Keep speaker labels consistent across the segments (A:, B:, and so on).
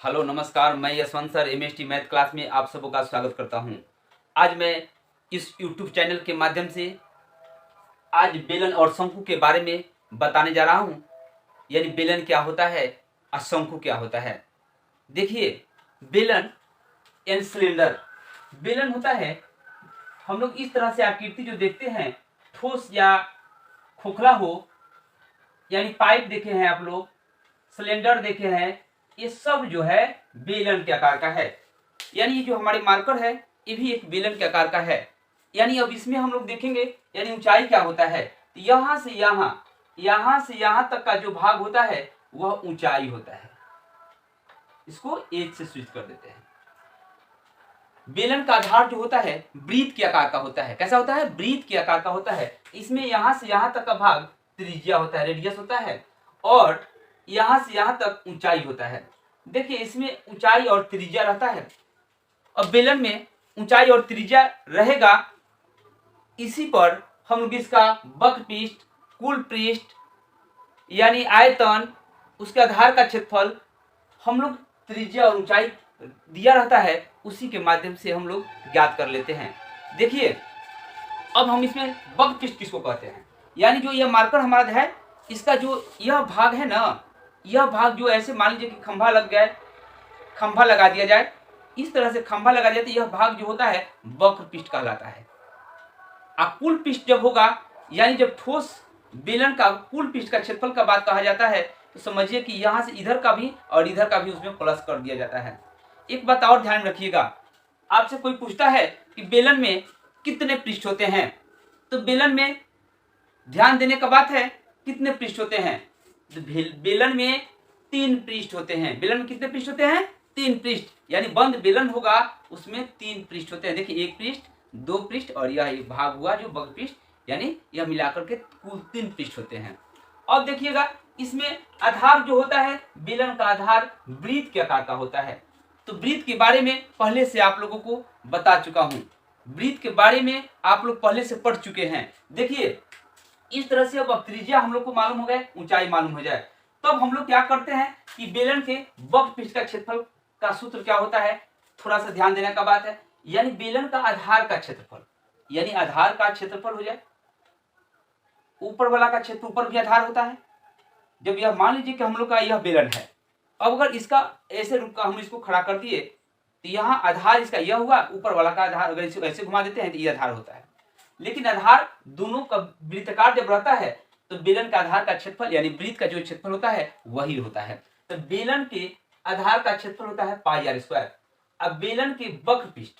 A: Hello नमस्कार, मैं Yashwant sir MST math class में आप सबों का स्वागत करता हूं। आज मैं इस यूट्यूब चैनल के माध्यम से आज बेलन और शंकु के बारे में बताने जा रहा हूं। यानी बेलन क्या होता है और शंकु क्या होता है। देखिए, बेलन एंड सिलेंडर। बेलन होता है, हम लोग इस तरह से आकृति जो देखते हैं, ठोस या खोखला हो, यानी पाइप देखे हैं आप लोग, सिलेंडर देखे हैं, ये सब जो है बेलन के आकार का है। यानी ये जो हमारे मार्कर है ये भी एक बेलन के आकार का है। यानी अब इसमें हम लोग देखेंगे यानी ऊंचाई क्या होता है। तो यहां से यहां तक का जो भाग होता है वह ऊंचाई होता है। इसको एज से स्विच कर देते हैं। बेलन का आधार जो होता है वृत्त के आकार का होता है। कैसा होता है? वृत्त के आकार का होता है। इसमें यहां से यहां तक का भाग त्रिज्या होता है, रेडियस होता है, और यहां से यहां तक ऊंचाई होता है। देखिए, इसमें ऊंचाई और त्रिज्या रहता है। अब बेलन में ऊंचाई और त्रिज्या रहेगा, इसी पर हम लोग इसका वक्र पृष्ठ, कुल पृष्ठ यानी आयतन, उसके आधार का क्षेत्रफल, हम लोग त्रिज्या और ऊंचाई दिया रहता है, उसी के माध्यम से हम लोग ज्ञात कर लेते हैं। देखिए, अब हम इसमें वक्र पृष्ठ किसको कहते हैं। यानी जो यह मार्कर हमारा है, इसका जो यह भाग है ना, यह भाग जो ऐसे मान लीजिए कि खंभा लग गया, खंभा लगा दिया जाए, इस तरह से खंभा लगा दिया, तो यह भाग जो होता है वक्र पृष्ठ कहलाता है। अब कुल पृष्ठ जब होगा, यानी जब ठोस बेलन का कुल पृष्ठ का क्षेत्रफल का बात कहा जाता है, तो समझिए कि यहां से इधर का भी और इधर का भी उसमें प्लस कर दिया जाता है। एक बात और ध्यान रखिएगा, आपसे कोई पूछता है कि बेलन में कितने पृष्ठ होते हैं, तो बेलन में ध्यान देने का बात है कितने पृष्ठ होते हैं। तो बेलन में 3 पृष्ठ होते हैं। बेलन में कितने पृष्ठ होते हैं? 3 पृष्ठ। यानी बंद बेलन होगा उसमें 3 पृष्ठ होते हैं। देखिए, 1 पृष्ठ, 2 पृष्ठ और यह एक भाग हुआ जो वक्र पृष्ठ, यानी यह मिलाकर के कुल 3 पृष्ठ होते हैं। अब देखिएगा, इसमें आधार जो होता है, बेलन का आधार वृत्त के आकार का होता है। तो वृत्त के बारे में पहले से आप लोगों को बता चुका हूं। वृत्त के बारे में आप लोग पहले से पढ़ चुके हैं। देखिए, इस तरह से अब त्रिज्या हम लोग को मालूम हो गया, ऊंचाई मालूम हो जाए, तब तो हम लोग क्या करते हैं कि बेलन के वक्र पृष्ठ का क्षेत्रफल का सूत्र क्या होता है, थोड़ा सा ध्यान देने का बात है। यानी बेलन का आधार का क्षेत्रफल, यानी आधार का क्षेत्रफल हो जाए, ऊपर वाला का क्षेत्र, ऊपर भी आधार होता है। जब यह मान लीजिए कि हम लोग का यह बेलन है, अब अगर इसका ऐसे रूप का हम इसको खड़ा कर दिए, तो यहाँ आधार इसका यह हुआ, ऊपर वाला का आधार अगर इसको ऐसे घुमा देते हैं तो यह आधार होता है। लेकिन आधार दोनों का वृत्ताकार जब रहता है, तो बेलन का आधार का क्षेत्रफल यानी वृत्त का जो क्षेत्रफल होता है वही होता है। तो बेलन के आधार का क्षेत्रफल होता है पाई आर स्क्वायर। अब बेलन के वक्र पृष्ठ,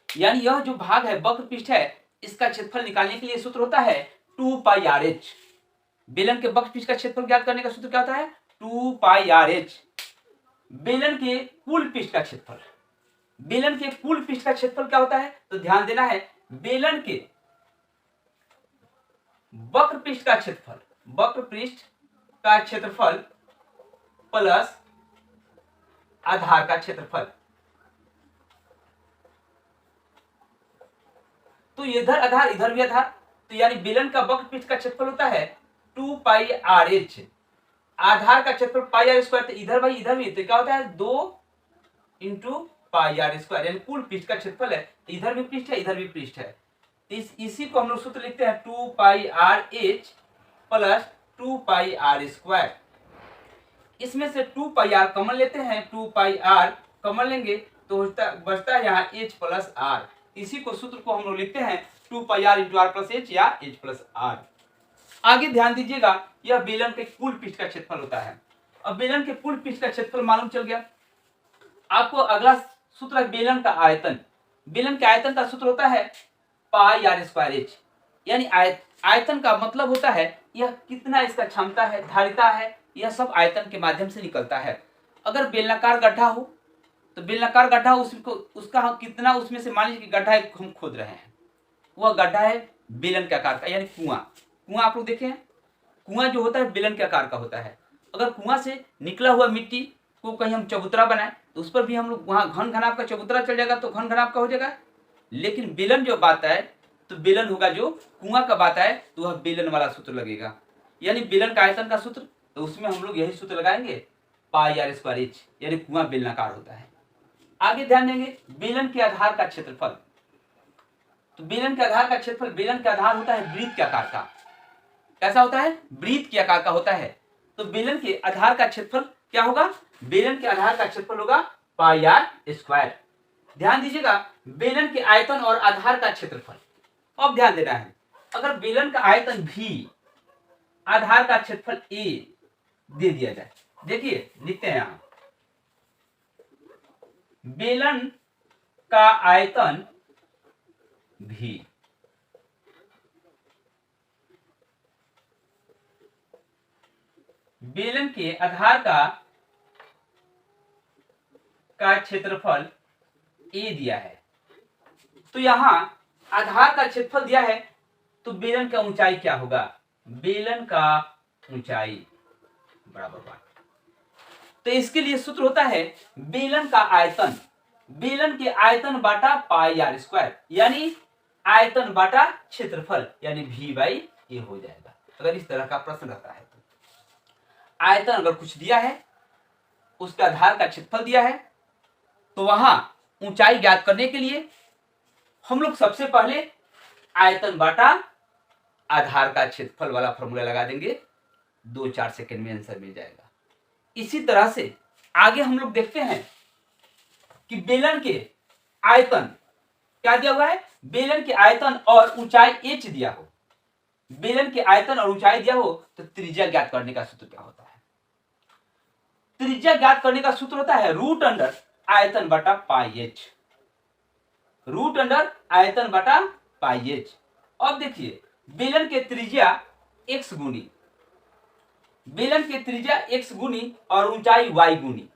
A: यानी यह जो भाग है वक्र पृष्ठ है, इसका क्षेत्रफल निकालने के लिए सूत्र होता है 2 पाई आर एच। बेलन के वक्र पृष्ठ का क्षेत्रफल ज्ञात करने का सूत्र क्या होता है? 2 पाई आर एच। बेलन के कुल पृष्ठ का क्षेत्रफल, बेलन के कुल पृष्ठ का क्षेत्रफल क्या होता है? तो ध्यान देना है, बेलन के वक्र पृष्ठ का क्षेत्रफल, वक्र पृष्ठ का क्षेत्रफल प्लस आधार का क्षेत्रफल। तो इधर आधार इधर भी आधार, तो यानी बेलन का वक्र पृष्ठ का क्षेत्रफल होता है 2 पाई आर एच। आधार का क्षेत्रफल पाई आर स्क्वायर, तो इधर भाई इधर भी, तो क्या होता है 2 इंटू पाई आर स्क्वायर, यानी कुल पृष्ठ का क्षेत्रफल है। इधर भी पृष्ठ है, इधर भी पृष्ठ है। इसी को हम लोग सूत्र लिखते हैं 2 pi R H plus 2 pi R square. इसमें से 2 पाई आर कॉमन लेते हैं, 2 पाई आर कॉमन लेंगे तो बचता है यहाँ एच प्लस आर। इसी को सूत्र को हम लोग लिखते हैं 2 pi R into R plus H या एच प्लस आर। आगे ध्यान दीजिएगा, यह बेलन के कुल पृष्ठ का क्षेत्रफल होता है। अब बेलन के कुल पृष्ठ का क्षेत्रफल मालूम चल गया। आपको अगला सूत्र है बेलन का आयतन। बेलन के आयतन का सूत्र होता है पाई आर स्क्वायर एच। यानी आयतन का मतलब होता है यह कितना इसका क्षमता है, धारिता है, यह सब आयतन के माध्यम से निकलता है। अगर बेलनाकार गड्ढा हो, तो बेलनाकार गड्ढा उसका हम कितना, उसमें से मान लीजिए कि गड्ढा हम खोद रहे हैं, वह गड्ढा है बेलन के आकार का, यानी कुआं। कुआं आप लोग देखे हैं, कुआं जो होता है बेलन के आकार का होता है। अगर कुआं से निकला हुआ मिट्टी को कहीं हम चबूतरा बनाए, तो उस पर भी हम लोग वहां घन घनाप का चबूतरा चल जाएगा, तो घन घनाप का हो जाएगा। लेकिन बेलन जो बात है, तो बेलन होगा जो कुआं का बात है, तो वह बेलन वाला सूत्र लगेगा। यानी बेलन का आयतन का सूत्र, तो उसमें हम लोग यही सूत्र लगाएंगे पाई आर स्क्वायर एच, यानी कुआं बेलनाकार होता है। आगे ध्यान देंगे बेलन के आधार का क्षेत्रफल। तो बेलन के आधार का क्षेत्रफल, बेलन का आधार होता है वृत्त के आकार का। कैसा होता है? वृत्त के आकार का होता है। तो बेलन के आधार का क्षेत्रफल क्या होगा? बेलन के आधार का क्षेत्रफल होगा पाई आर स्क्वायर। ध्यान दीजिएगा बेलन के आयतन और आधार का क्षेत्रफल। अब ध्यान देना है, अगर बेलन का आयतन भी, आधार का क्षेत्रफल ए दे दिया जाए, देखिए लिखते हैं यहां, बेलन का आयतन भी, बेलन के आधार का क्षेत्रफल ए दिया है। तो यहां आधार का क्षेत्रफल दिया है, तो बेलन का ऊंचाई क्या होगा? बेलन का ऊंचाई बराबर 1। तो इसके लिए सूत्र होता है बेलन का आयतन, बेलन के आयतन बाटा पाई आर स्क्वायर, यानी आयतन बाटा क्षेत्रफल, यानी v बाई ए हो जाएगा। अगर इस तरह का प्रश्न रहता है तो आयतन अगर कुछ दिया है, उसका आधार का क्षेत्रफल दिया है, तो वहां ऊंचाई ज्ञात करने के लिए हम लोग सबसे पहले आयतन बाटा आधार का क्षेत्रफल वाला फॉर्मूला लगा देंगे, 2-4 सेकंड में आंसर मिल जाएगा। इसी तरह से आगे हम लोग देखते हैं कि बेलन के आयतन क्या दिया हुआ है? बेलन के आयतन और ऊंचाई h दिया हो, बेलन के आयतन और ऊंचाई दिया हो, तो त्रिज्या ज्ञात करने का सूत्र क्या होता है? त्रिज्या ज्ञात करने का सूत्र होता है रूट अंडर आयतन बटा पाई एच, रूट अंडर आयतन बटा पाई एच। अब देखिए बेलन के त्रिज्या x गुनी, बेलन की त्रिज्या x गुनी और ऊंचाई y गुनी,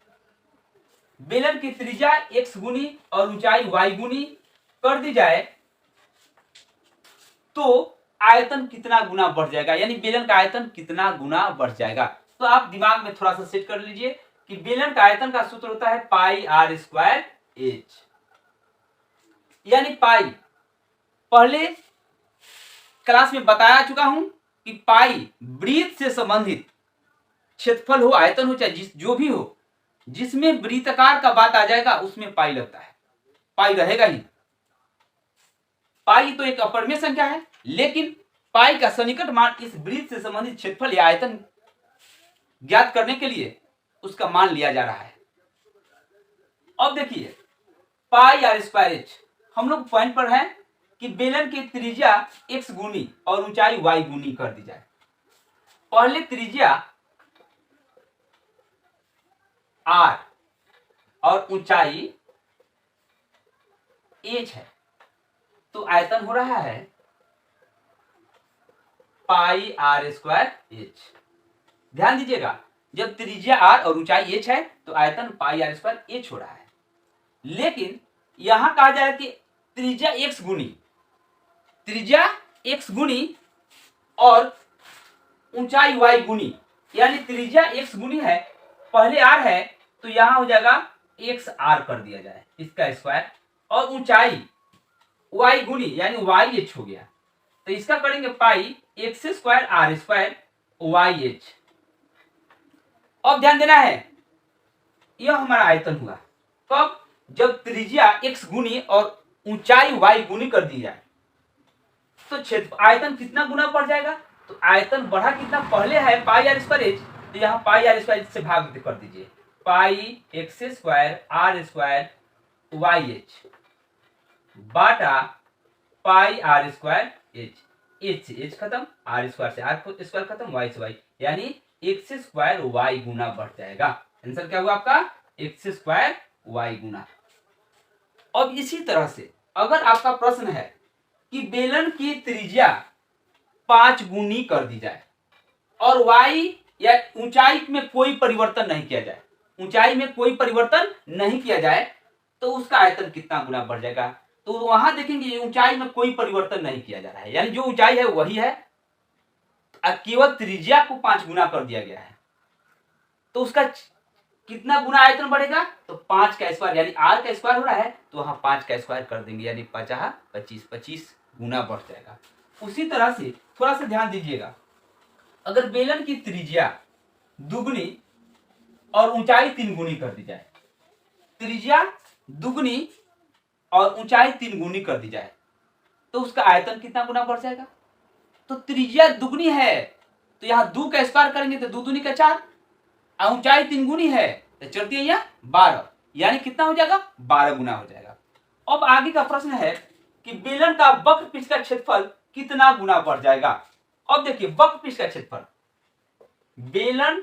A: बेलन की त्रिज्या x गुनी और ऊंचाई y गुनी कर दी जाए तो आयतन कितना गुना बढ़ जाएगा, यानी बेलन का आयतन कितना गुना बढ़ जाएगा। तो आप दिमाग में थोड़ा सा सेट कर लीजिए कि बेलन का आयतन का सूत्र होता है पाई आर स्क्वायर एच, यानी पाई पहले क्लास में बताया चुका हूं कि पाई वृत्त से संबंधित क्षेत्रफल हो, आयतन हो, चाहे जो भी हो, जिसमें वृत्ताकार का बात आ जाएगा उसमें पाई लगता है, पाई रहेगा ही। पाई तो एक अपरिमेय संख्या है, लेकिन पाई का सन्निकट मान इस वृत्त से संबंधित क्षेत्रफल या आयतन ज्ञात करने के लिए उसका मान लिया जा रहा है। अब देखिए पाई आर स्क्वायर एच, हम लोग पॉइंट पर हैं कि बेलन की त्रिज्या x गुनी और ऊंचाई y गुनी कर दी जाए। पहले त्रिज्या r और ऊंचाई h है, तो आयतन हो रहा है पाई आर स्क्वायर एच। ध्यान दीजिएगा जब त्रिज्या r और ऊंचाई h है तो आयतन पाई आर स्क्वायर h हो रहा है, लेकिन यहां कहा जा रहा है कि त्रिज्या x गुनी, त्रिज्या x गुनी और ऊंचाई y गुनी, यानी त्रिज्या x गुनी है, पहले r है तो यहां हो जाएगा x r कर दिया जाए इसका स्क्वायर, और ऊंचाई y गुनी यानी y h हो गया, तो इसका करेंगे पाई x square r square y h। अब ध्यान देना है यह हमारा आयतन हुआ कब? जब त्रिज्या x गुनी और ऊंचाई y गुनी कर दी जाए तो क्षेत्र आयतन कितना गुना बढ़ जाएगा? तो आयतन बढ़ा कितना? पहले है पाई आर स्क्वायर एच, तो यहाँ पाई आर स्क्वायर से भाग कर दीजिए, pi X square R square Y H बाटा pi R square H, H से एच खत्म, आर स्क्वायर से आर स्क्वायर खत्म, वाई से वाई, यानी एक्स स्क्वायर वाई गुना बढ़ जाएगा। आंसर क्या हुआ आपका? एक्स स्क्वायर वाई गुना। अब इसी तरह से अगर आपका प्रश्न है कि बेलन की त्रिज्या 5 गुनी कर दी जाए और y या ऊंचाई में कोई परिवर्तन नहीं किया जाए, ऊंचाई में कोई परिवर्तन नहीं किया जाए तो उसका आयतन कितना गुना बढ़ जाएगा? तो वहां देखेंगे ऊंचाई में कोई परिवर्तन नहीं किया जा रहा है, यानी जो ऊंचाई है वही है, केवल त्रिज्या को 5 गुना कर दिया गया है, तो उसका कितना गुना आयतन बढ़ेगा? तो 5 का स्क्वायर, यानी r का स्क्वायर हो रहा है तो वहां 5 का स्क्वायर कर देंगे, यानी 50 25 गुना बढ़ जाएगा। उसी तरह से थोड़ा सा ध्यान दीजिएगा, अगर बेलन की त्रिज्या दुगनी और ऊंचाई 3 गुनी कर दी जाए, त्रिज्या दुगनी और ऊंचाई 3 गुनी कर दी जाए तो उसका आयतन कितना गुना बढ़ जाएगा? तो त्रिज्या दुगनी है तो यहां 2 का स्क्वायर करेंगे तो 2 दूनी का 4, और ऊंचाई 3 गुनी है तो चलती है यहां 12, यानी कितना हो जाएगा? 12 गुना हो जाएगा। अब आगे का प्रश्न है कि बेलन का वक्र पृष्ठ का क्षेत्रफल कितना गुना बढ़ जाएगा? अब देखिए वक्र पृष्ठ का क्षेत्रफल, बेलन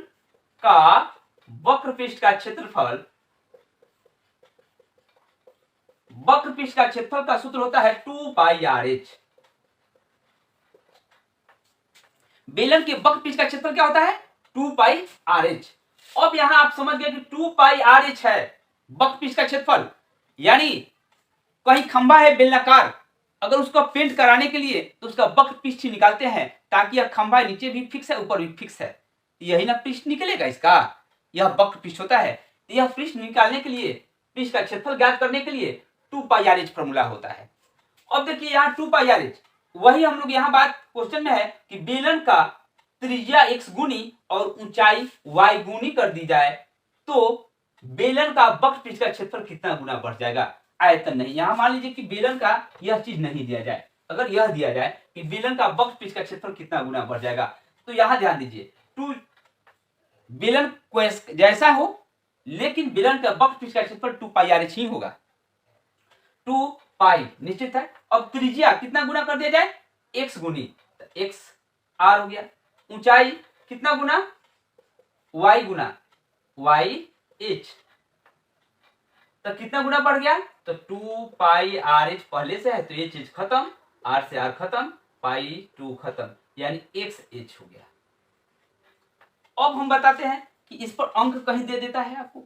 A: का वक्र पृष्ठ का क्षेत्रफल, वक्र पृष्ठ का क्षेत्रफल का सूत्र होता है 2 पाई RH। बेलन के वक्र पृष्ठ का क्षेत्रफल क्या होता है? 2 पाई RH। अब यहां आप समझ गए कि 2 पाई RH है वक्र पृष्ठ का क्षेत्रफल, यानी कहीं खंभा है बेलनाकार, अगर उसको पेंट कराने के लिए तो उसका वक्र पृष्ठ निकालते हैं ताकि यह खंभा नीचे भी फिक्स है ऊपर भी फिक्स है, यही ना पृष्ठ निकलेगा इसका, यह वक्र पृष्ठ होता है। यह पृष्ठ निकालने के लिए, पृष्ठ का क्षेत्रफल ज्ञात करने के लिए 2 पाई RH फॉर्मूला होता है। अब देखिए यहाँ 2 पाई RH, वही हम लोग यहाँ बात क्वेश्चन में है कि बेलन का त्रिज्या x गुनी और ऊंचाई y गुनी कर दी जाए तो बेलन का वक्र पृष्ठ का क्षेत्रफल कितना गुना बढ़ जाएगा? आयतन नहीं। यहां मान लीजिए कि बेलन का यह चीज नहीं दिया जाए, अगर यह दिया जाए कि बेलन का वक्र पृष्ठ का क्षेत्रफल कितना गुना बढ़ जाएगा तो यहां ध्यान दीजिए, 2 बेलन जैसा हो लेकिन बेलन का वक्र पृष्ठ का क्षेत्रफल 2 पाई RH ही होगा, 2 पाई निश्चित है। अब त्रिज्या कितना गुना कर दिया जाए? x गुनी, तो x r हो गया। ऊंचाई कितना गुना? y गुना y h, तो कितना गुना बढ़ गया? तो 2 पाई RH पहले से है तो ये चीज खत्म, r से r खत्म, पाई 2 खत्म, यानी xh हो गया। अब हम बताते हैं कि इस पर अंक कहीं दे देता है आपको,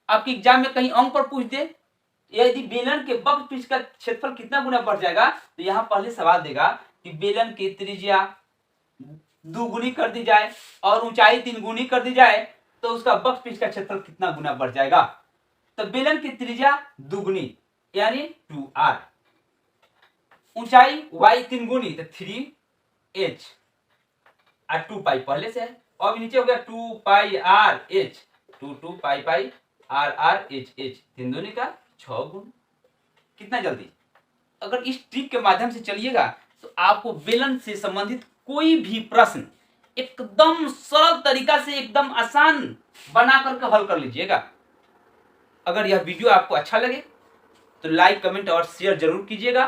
A: आपके एग्जाम में कहीं अंक पर पूछ दे, यदि बेलन के वक्र पृष्ठ का क्षेत्रफल कितना गुना बढ़ जाएगा तो यहां पहले सवाल देगा कि बेलन की त्रिज्या 2 गुनी कर दी जाए और ऊंचाई 3 गुनी कर दी जाए तो उसका वक्र पृष्ठ का क्षेत्रफल कितना गुना बढ़ जाएगा? तो बेलन की त्रिज्या दुगुनी यानी 2r, ऊंचाई y 3 गुनी तो 3h, और 2 पाई पहले से है। अब नीचे हो गया 2 पाई RH, 2 पाई पाई r h h, 3 दूनी का 6 गुना। कितना जल्दी, अगर इस ट्रिक के माध्यम से चलिएगा तो आपको बेलन से संबंधित कोई भी प्रश्न एकदम सरल तरीका से, एकदम आसान बना करके हल कर लीजिएगा। अगर यह वीडियो आपको अच्छा लगे तो लाइक, कमेंट और शेयर जरूर कीजिएगा।